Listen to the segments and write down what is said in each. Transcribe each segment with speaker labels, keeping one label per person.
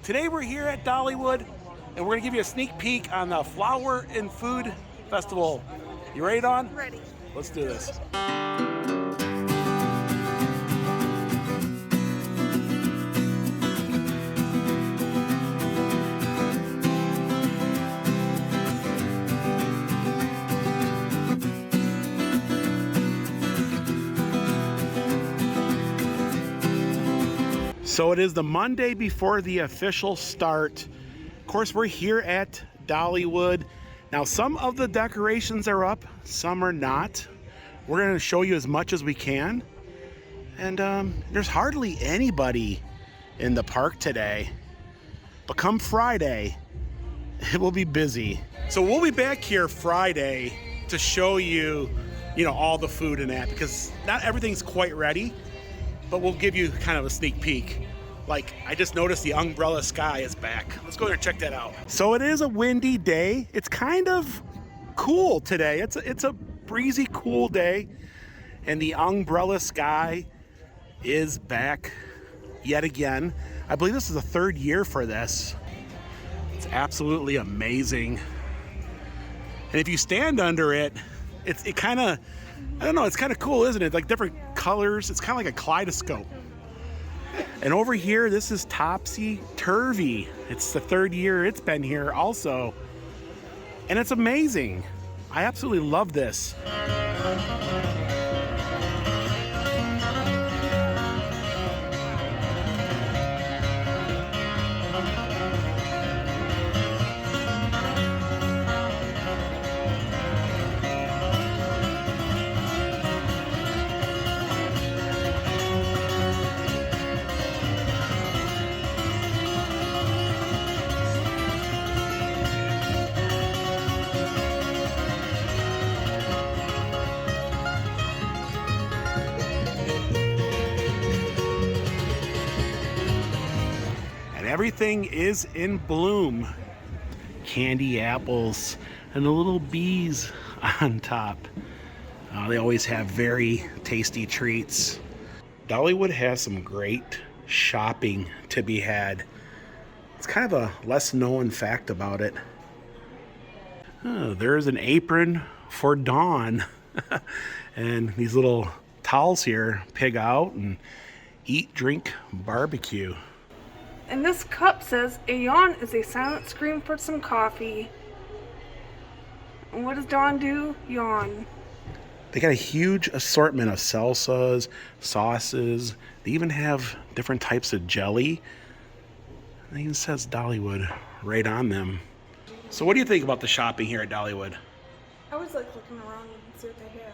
Speaker 1: Today we're here at Dollywood, and we're gonna give you a sneak peek on the Flower and Food Festival. You ready, Dawn?
Speaker 2: Ready.
Speaker 1: Let's do this. So it is the Monday before the official start. Of course, we're here at Dollywood. Now, some of the decorations are up, some are not. We're gonna show you as much as we can. And there's hardly anybody in the park today. But come Friday, it will be busy. So we'll be back here Friday to show you, all the food and that, because not everything's quite ready. But we'll give you kind of a sneak peek. Like, I just noticed the umbrella sky is back. Let's go there and check that out. So it is a windy day. It's kind of cool today. It's a breezy, cool day. And the umbrella sky is back yet again. I believe this is the third year for this. It's absolutely amazing. And if you stand under it, it kind of, I don't know, it's kind of cool, isn't it? Like different colors. It's kind of like a kaleidoscope. And over here, this is topsy-turvy. It's the third year it's been here also. And it's amazing. I absolutely love this. Everything is in bloom. Candy apples and the little bees on top. They always have very tasty treats. Dollywood has some great shopping to be had. It's kind of a less known fact about it. Oh, there's an apron for Dawn. And these little towels here, pig out and eat, drink, barbecue.
Speaker 2: And this cup says, "A yawn is a silent scream for some coffee." And what does Dawn do? Yawn.
Speaker 1: They got a huge assortment of salsas, sauces. They even have different types of jelly. It even says Dollywood right on them. So what do you think about the shopping here at Dollywood?
Speaker 2: I always like looking around and see what they have.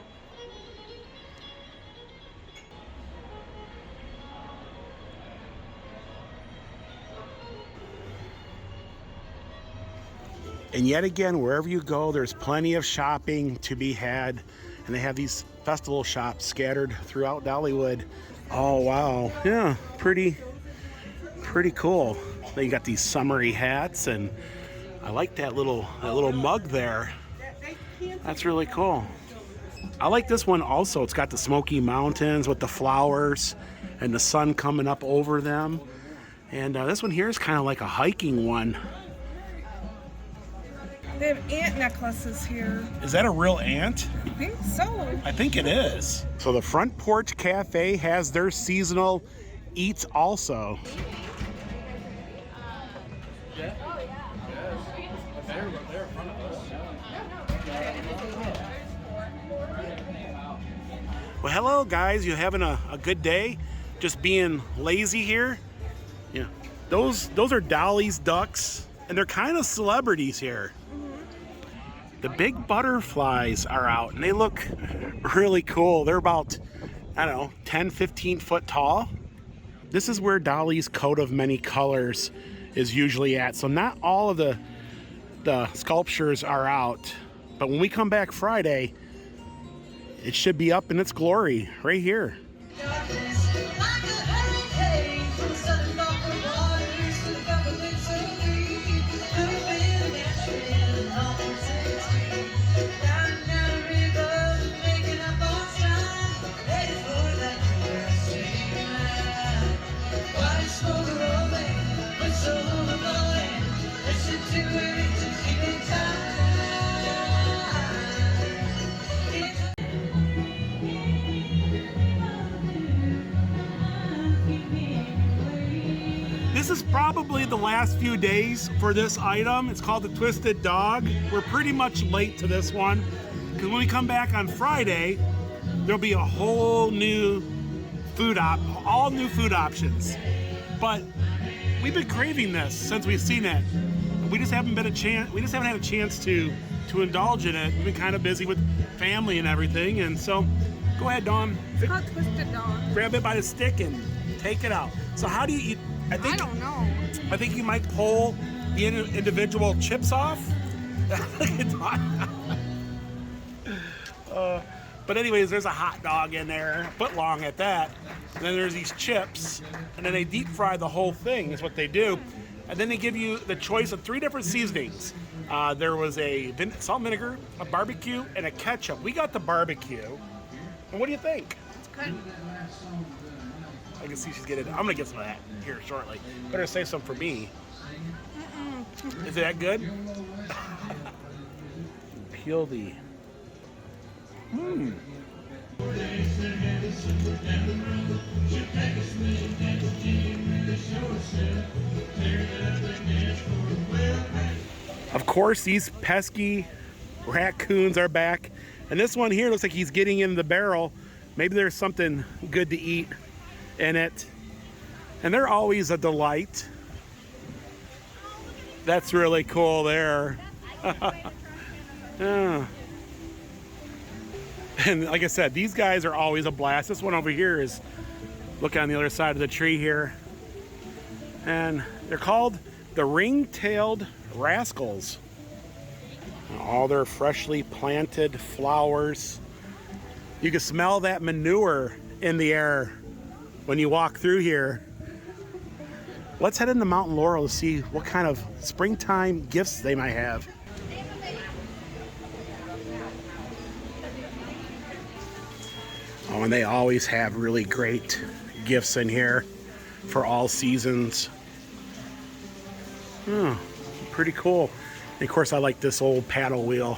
Speaker 1: And yet again, wherever you go, there's plenty of shopping to be had. And they have these festival shops scattered throughout Dollywood. Oh, wow. Yeah, pretty cool. Then you got these summery hats, and I like that little mug there. That's really cool. I like this one also. It's got the Smoky Mountains with the flowers and the sun coming up over them. And this one here is kind of like a hiking one.
Speaker 2: They have ant necklaces here.
Speaker 1: Is that a real ant?
Speaker 2: I think so.
Speaker 1: I think it is. So the Front Porch Cafe has their seasonal eats also. Well, hello guys, you having a good day? Just being lazy here? Yeah. Those are Dolly's Ducks, and they're kind of celebrities here. The big butterflies are out, and they look really cool. They're about, 10, 15 foot tall. This is where Dolly's coat of many colors is usually at. So not all of the sculptures are out, but when we come back Friday, it should be up in its glory right here. probably the last few days for this item. It's called the Twisted Dog. We're pretty much late to this one because when we come back on Friday, there'll be a whole new all new food options. But we've been craving this since we've seen it. We just haven't had a chance to indulge in it. We've been kind of busy with family and everything, and so go ahead, Dawn.
Speaker 2: It's called Twisted Dog.
Speaker 1: Grab it by the stick and take it out. So how do you eat?
Speaker 2: I don't know.
Speaker 1: I think you might pull the individual chips off. But anyways, there's a hot dog in there, a foot long at that. And then there's these chips, and then they deep fry the whole thing is what they do. And then they give you the choice of 3 different seasonings. There was a salt and vinegar, a barbecue, and a ketchup. We got the barbecue. And what do you think?
Speaker 2: It's good.
Speaker 1: I can see she's getting it. I'm gonna get some of that here shortly. Better save some for me. Is it that good? Peel the. Of course, these pesky raccoons are back. And this one here looks like he's getting in the barrel. Maybe there's something good to eat in it. And they're always a delight. That's really cool there. Yeah. And like I said, these guys are always a blast. This one over here is, look on the other side of the tree here. And they're called the ring-tailed rascals. All their freshly planted flowers. You can smell that manure in the air when you walk through here. Let's head into Mountain Laurel to see what kind of springtime gifts they might have. Oh, and they always have really great gifts in here for all seasons. Oh, pretty cool. And of course, I like this old paddle wheel.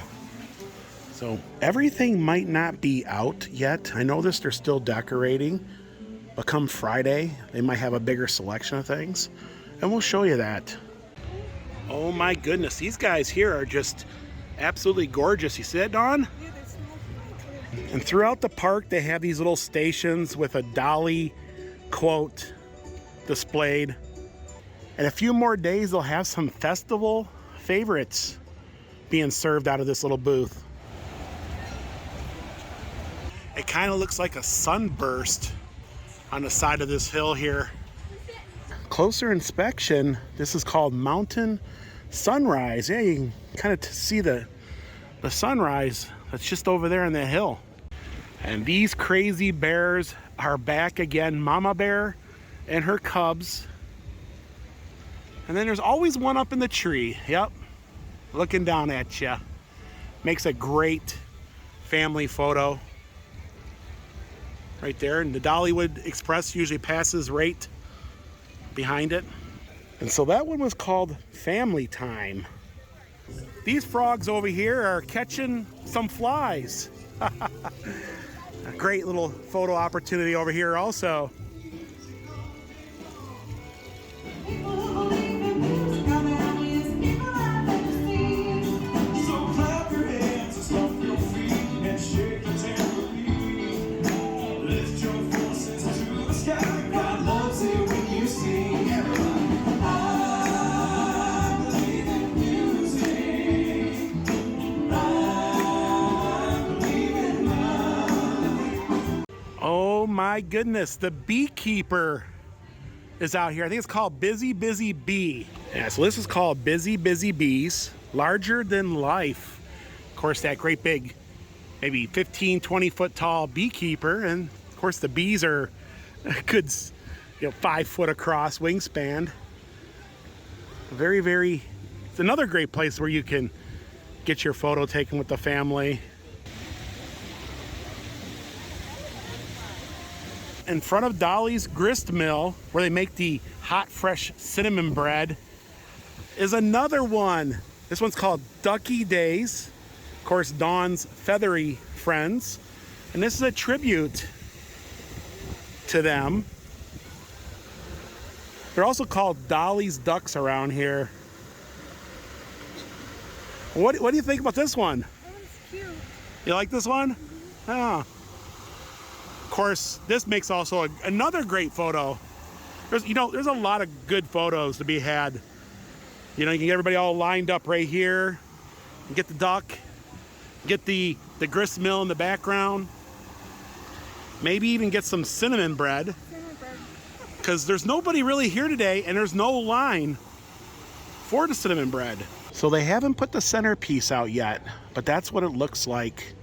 Speaker 1: So everything might not be out yet. I noticed they're still decorating, but come Friday, they might have a bigger selection of things, and we'll show you that. Oh my goodness, these guys here are just absolutely gorgeous. You see that, Dawn? And throughout the park, they have these little stations with a Dolly quote displayed. In a few more days, they'll have some festival favorites being served out of this little booth. It kind of looks like a sunburst on the side of this hill here. Closer inspection, this is called Mountain Sunrise. Yeah, you can kind of see the sunrise that's just over there on the hill. And these crazy bears are back again. Mama bear and her cubs. And then there's always one up in the tree. Yep, looking down at you. Makes a great family photo. Right there, and the Dollywood Express usually passes right behind it. And so that one was called Family Time. These frogs over here are catching some flies. A great little photo opportunity over here also. Oh my goodness, the Beekeeper is out here. I think it's called Busy Busy Bee. Yeah, so this is called Busy Busy Bees, larger than life. Of course, that great big, maybe 15, 20 foot tall beekeeper. And of course the bees are a good, 5 foot across wingspan. Very, very, it's another great place where you can get your photo taken with the family. In front of Dolly's grist mill, where they make the hot, fresh cinnamon bread, is another one. This one's called Ducky Days. Of course, Dawn's feathery friends. And this is a tribute to them. They're also called Dolly's Ducks around here. What do you think about this one?
Speaker 2: That one's cute.
Speaker 1: You like this one? Yeah. Of course, this makes also another great photo. There's a lot of good photos to be had. You can get everybody all lined up right here. You get the duck, get the grist mill in the background. Maybe even get some cinnamon bread. Because there's nobody really here today, and there's no line for the cinnamon bread. So they haven't put the centerpiece out yet, but that's what it looks like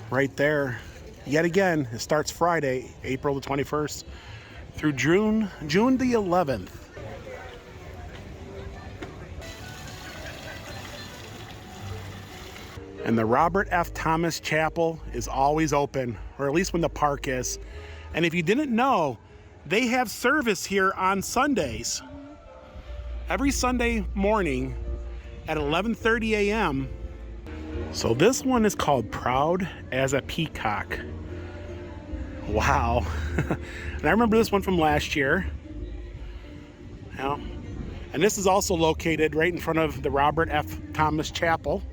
Speaker 1: right there. Yet again, it starts Friday, April the 21st through June the 11th. And the Robert F. Thomas Chapel is always open, or at least when the park is. And if you didn't know, they have service here on Sundays. Every Sunday morning at 11:30 a.m. So this one is called Proud as a Peacock. Wow. And I remember this one from last year. Yeah. And this is also located right in front of the Robert F. Thomas Chapel.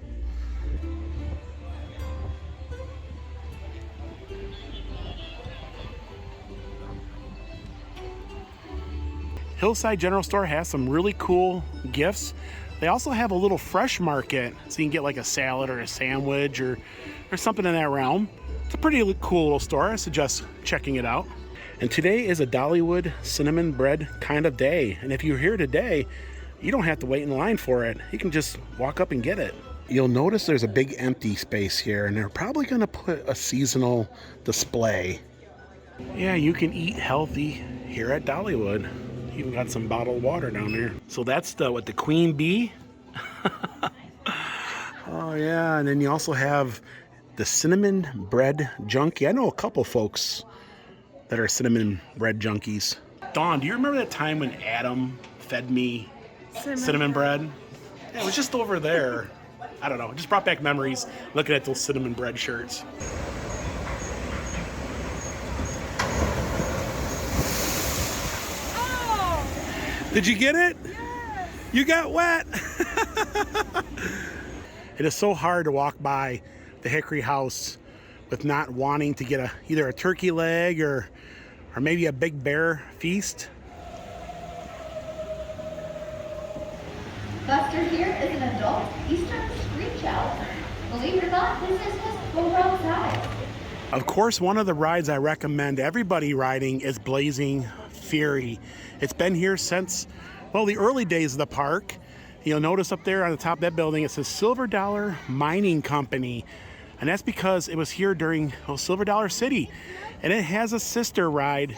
Speaker 1: Hillside General Store has some really cool gifts. They also have a little fresh market, so you can get like a salad or a sandwich or something in that realm. It's a pretty cool little store. I suggest checking it out. And today is a Dollywood cinnamon bread kind of day. And if you're here today, you don't have to wait in line for it. You can just walk up and get it. You'll notice there's a big empty space here, and they're probably going to put a seasonal display. Yeah, you can eat healthy here at Dollywood. Even got some bottled water down there. So that's the queen bee. Oh yeah, and then you also have the cinnamon bread junkie. I know a couple folks that are cinnamon bread junkies. Dawn, do you remember that time when Adam fed me cinnamon bread? Yeah, it was just over there. I don't know, it just brought back memories looking at those cinnamon bread shirts. Did you get it?
Speaker 2: Yes.
Speaker 1: You got wet. It is so hard to walk by the Hickory House with not wanting to get either a turkey leg or maybe a big bear feast.
Speaker 3: Buster here is an adult eastern screech owl. Believe it or not, this is his full-grown size.
Speaker 1: Of course, one of the rides I recommend everybody riding is Blazing Fury. It's been here since, well, the early days of the park. You'll notice up there on the top of that building, it says Silver Dollar Mining Company. And that's because it was here during Silver Dollar City. And it has a sister ride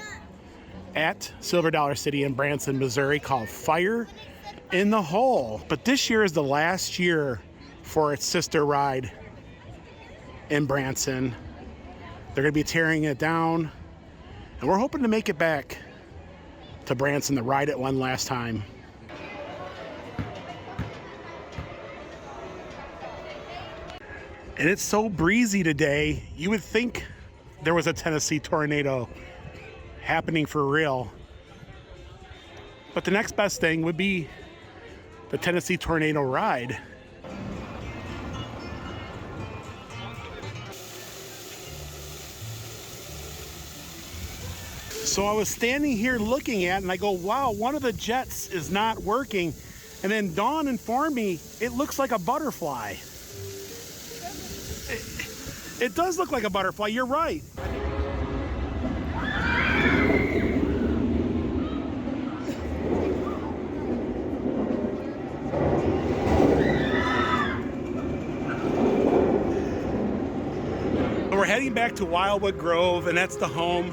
Speaker 1: at Silver Dollar City in Branson, Missouri called Fire in the Hole. But this year is the last year for its sister ride in Branson. They're going to be tearing it down. And we're hoping to make it back to Branson to ride it one last time. And it's so breezy today, you would think there was a Tennessee tornado happening for real. But the next best thing would be the Tennessee tornado ride. So I was standing here looking at it, and I go, wow, one of the jets is not working. And then Dawn informed me it looks like a butterfly. It does look like a butterfly, you're right. We're heading back to Wildwood Grove, and that's the home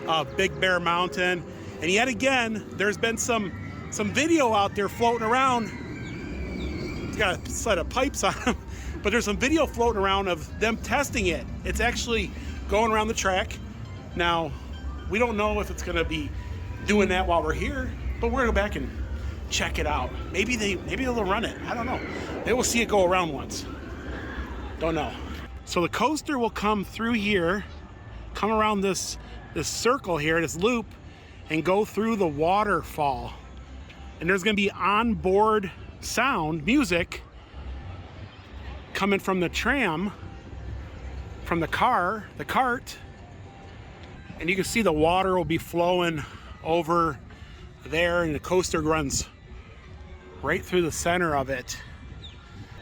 Speaker 1: of Big Bear Mountain. And yet again, there's been some video out there floating around. It's got a set of pipes on them, but there's some video floating around of them testing it. It's actually going around the track. Now, we don't know if it's gonna be doing that while we're here, but we're gonna go back and check it out. Maybe they'll run it, I don't know. Maybe we'll see it go around once. Don't know. So the coaster will come through here, come around this circle here, this loop, and go through the waterfall. And there's gonna be onboard sound, music, coming from the tram, from the car, the cart, and you can see the water will be flowing over there, and the coaster runs right through the center of it.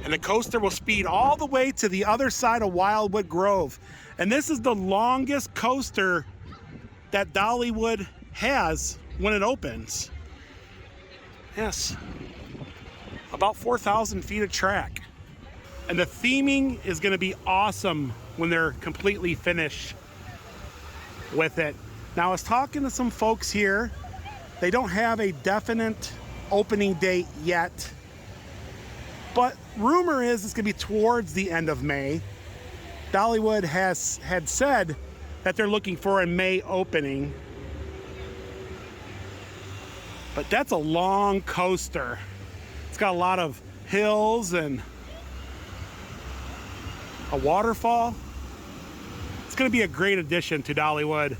Speaker 1: And the coaster will speed all the way to the other side of Wildwood Grove. And this is the longest coaster that Dollywood has when it opens. Yes, about 4,000 feet of track. And the theming is gonna be awesome when they're completely finished with it. Now I was talking to some folks here. They don't have a definite opening date yet, but rumor is it's gonna be towards the end of May. Dollywood had said that they're looking for a May opening, but that's a long coaster. It's got a lot of hills and a waterfall. It's gonna be a great addition to Dollywood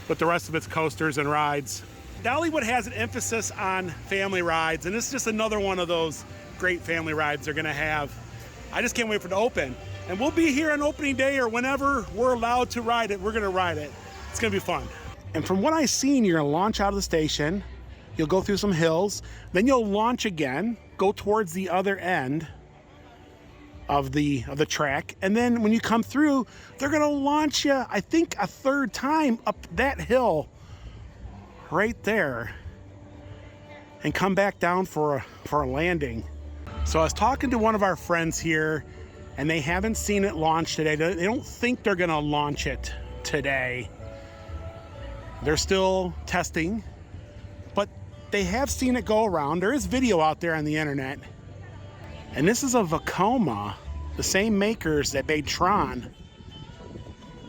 Speaker 1: with the rest of its coasters and rides. Dollywood has an emphasis on family rides, and this is just another one of those great family rides they're gonna have. I just can't wait for it to open. And we'll be here on opening day, or whenever we're allowed to ride it, we're gonna ride it. It's gonna be fun. And from what I've seen, you're gonna launch out of the station, you'll go through some hills, then you'll launch again, go towards the other end of the track, and then when you come through, they're gonna launch you, I think, a third time up that hill right there, and come back down for a landing. So I was talking to one of our friends here, and they haven't seen it launch today. They don't think they're gonna launch it today. They're still testing, but they have seen it go around. There is video out there on the internet. And this is a Vacoma, the same makers that made Tron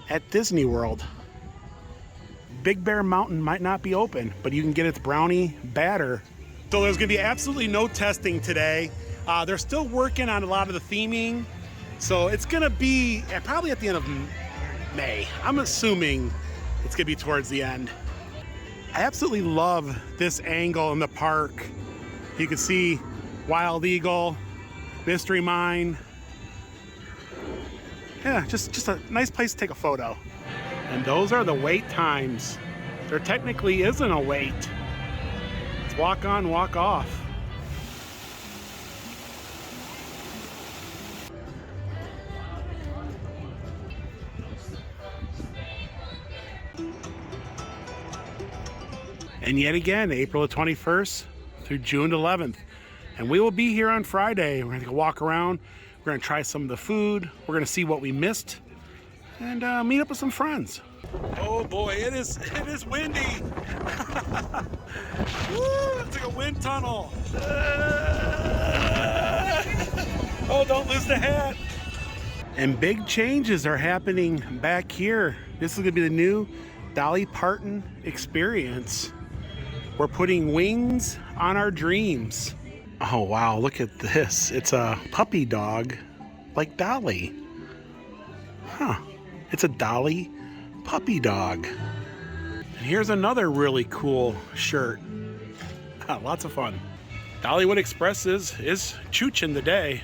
Speaker 1: at Disney World. Big Bear Mountain might not be open, but you can get its brownie batter. So there's gonna be absolutely no testing today. They're still working on a lot of the theming. So it's gonna be probably at the end of May. I'm assuming it's gonna be towards the end. I absolutely love this angle in the park. You can see Wild Eagle, Mystery Mine. Yeah, just a nice place to take a photo. And those are the wait times. There technically isn't a wait. It's walk on, walk off. And yet again, April the 21st through June 11th. And we will be here on Friday. We're gonna walk around. We're gonna try some of the food. We're gonna see what we missed and meet up with some friends. Oh boy, it is windy. Woo, it's like a wind tunnel. Oh, don't lose the hat. And big changes are happening back here. This is gonna be the new Dolly Parton experience. We're putting wings on our dreams. Oh wow, look at this. It's a puppy dog like Dolly. Huh, it's a Dolly puppy dog. And here's another really cool shirt. Lots of fun. Dollywood Express is chooching the day.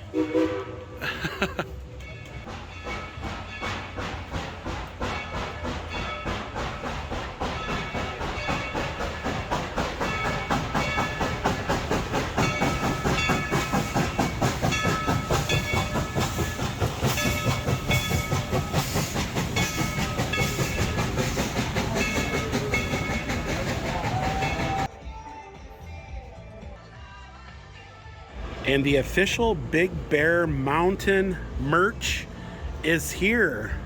Speaker 1: And the official Big Bear Mountain merch is here.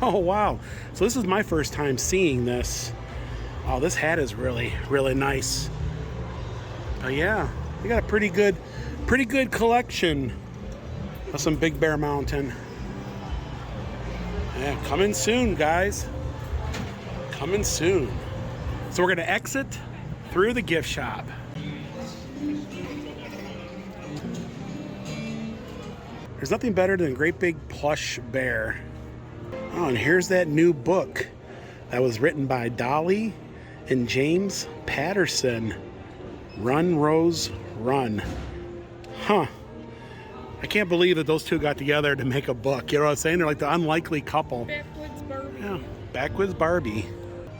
Speaker 1: Oh wow. So this is my first time seeing this. Oh, this hat is really, really nice. Oh yeah, we got a pretty good collection of some Big Bear Mountain. Yeah, coming soon, guys. Coming soon. So we're gonna exit through the gift shop. There's nothing better than a great big plush bear. Oh, and here's that new book that was written by Dolly and James Patterson. Run, Rose, run. Huh. I can't believe that those two got together to make a book. You know what I'm saying? They're like the unlikely couple.
Speaker 2: Backwoods Barbie.
Speaker 1: Yeah, Backwoods Barbie.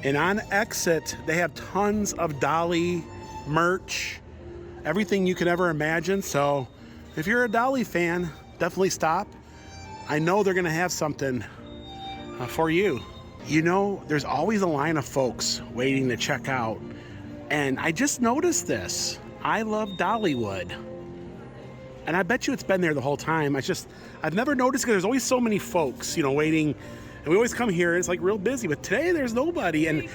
Speaker 1: And on exit, they have tons of Dolly merch, everything you could ever imagine. So if you're a Dolly fan, definitely stop. I know they're gonna have something for you. You know, there's always a line of folks waiting to check out. And I just noticed this. I love Dollywood. And I bet you it's been there the whole time. I've never noticed because there's always so many folks, you know, waiting. And we always come here and it's like real busy. But today there's nobody. And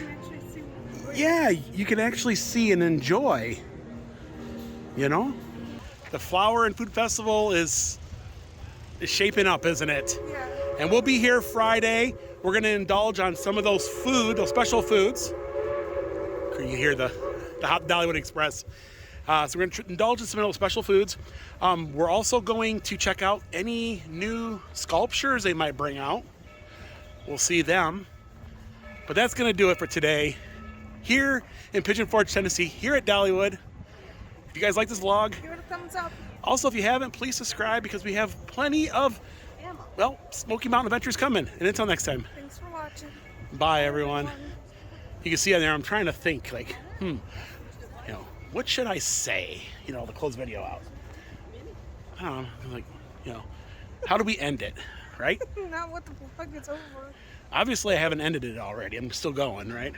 Speaker 1: yeah, you can actually see and enjoy, you know? The Flower and Food Festival is shaping up, isn't it?
Speaker 2: Yeah.
Speaker 1: And we'll be here Friday. We're going to indulge on some of those special foods. You hear the Hot Dollywood Express. So we're going to indulge in some of those special foods. We're also going to check out any new sculptures they might bring out. We'll see them. But that's going to do it for today. Here in Pigeon Forge, Tennessee, here at Dollywood. If you guys like this vlog,
Speaker 2: Give it a thumbs up.
Speaker 1: also if you haven't, please subscribe because we have plenty of, well, Smoky Mountain adventures coming. And until next time.
Speaker 2: Thanks for watching.
Speaker 1: Bye, everyone. You can see on there, I'm trying to think like, you know, what should I say? You know, to close the video out. I don't know, like, you know, how do we end it, right?
Speaker 2: Not what the fuck is over.
Speaker 1: Obviously, I haven't ended it already. I'm still going, right?